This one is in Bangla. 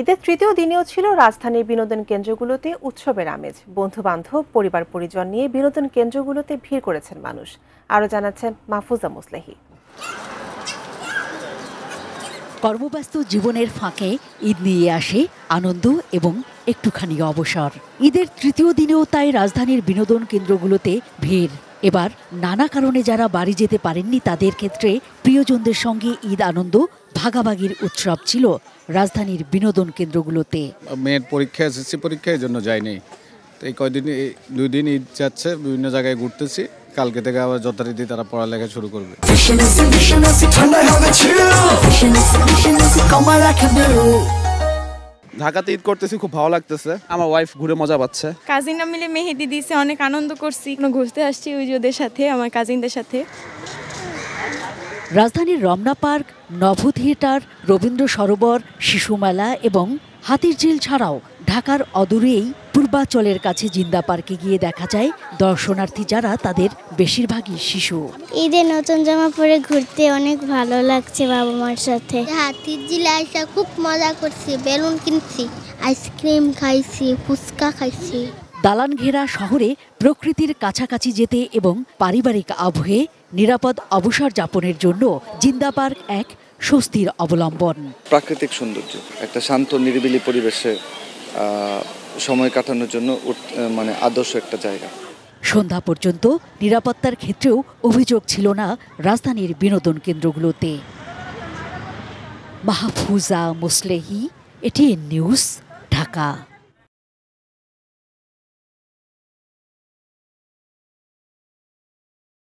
ঈদের তৃতীয় দিনেও ছিল রাজধানীর বিনোদন কেন্দ্রগুলোতে উৎসবের আমেজ। বন্ধু-বান্ধব, পরিবার-পরিজন নিয়ে বিনোদন কেন্দ্রগুলোতে ভিড় করেছেন মানুষ। আরও জানাচ্ছেন মাহফুজা মুসলেহি। কর্মব্যস্ত জীবনের ফাঁকে ঈদ নিয়ে আসে আনন্দ এবং একটুখানি অবসর। ঈদের তৃতীয় দিনেও তাই রাজধানীর বিনোদন কেন্দ্রগুলোতে ভিড়। এবার নানা কারণে যারা বাড়ি যেতে পারেননি তাদের ক্ষেত্রে প্রিয়জনদের সঙ্গে ঈদ আনন্দ ভাগাভাগির উৎসব ছিল রাজধানীর বিনোদন কেন্দ্রগুলোতে। মেয়ের পরীক্ষা, এসএসসি পরীক্ষা, এই জন্য যাইনি। তো এই কয়দিন, 2 দিন ঈদ যাচ্ছে, বিভিন্ন জায়গায় ঘুরতেছি। কালকে থেকে আবার যথারীতি তারা পড়ালেখা শুরু করবে। ঢাকাতে ঈদ করতেছি, খুব ভালো লাগতেছে। আমার ওয়াইফ ঘুরে মজা পাচ্ছে। কাজিনরা মিলে মেহেদি দিয়েছে, অনেক আনন্দ করছি। ঘুরতে আসছি ওদের সাথে, আমার কাজিনদের সাথে। রাজধানীর রমনা পার্ক, নভ থিয়েটার, রবীন্দ্র সরোবর, শিশু মেলা এবং হাতিরঝিল ছাড়াও ঢাকার অদূরেই পূর্বাচলের কাছে জিন্দা পার্কে গিয়ে দেখা যায় দর্শনার্থী যারা তাদের বেশিরভাগই শিশু। ঈদে নতুন জামা পরে ঘুরতে অনেক ভালো লাগছে বাবা মার সাথে। হাতিরঝিলে আইসা খুব মজা করছি, বেলুন কিনছি, আইসক্রিম খাইছি, ফুচকা খাইছি। দালান ঘেরা শহরে প্রকৃতির কাছাকাছি যেতে এবং পারিবারিক আবহে নিরাপদ অবসর যাপনের জন্য জিন্দা পার্ক এক স্বস্তির অবলম্বন। প্রাকৃতিক সৌন্দর্য, একটা শান্ত নিরিবিলি পরিবেশে সময় কাটানোর জন্য আদর্শ একটা জায়গা। সন্ধ্যা পর্যন্ত নিরাপত্তার ক্ষেত্রেও অভিযোগ ছিল না রাজধানীর বিনোদন কেন্দ্রগুলোতে। Mahfuza Muslehi, ATN news, Dhaka.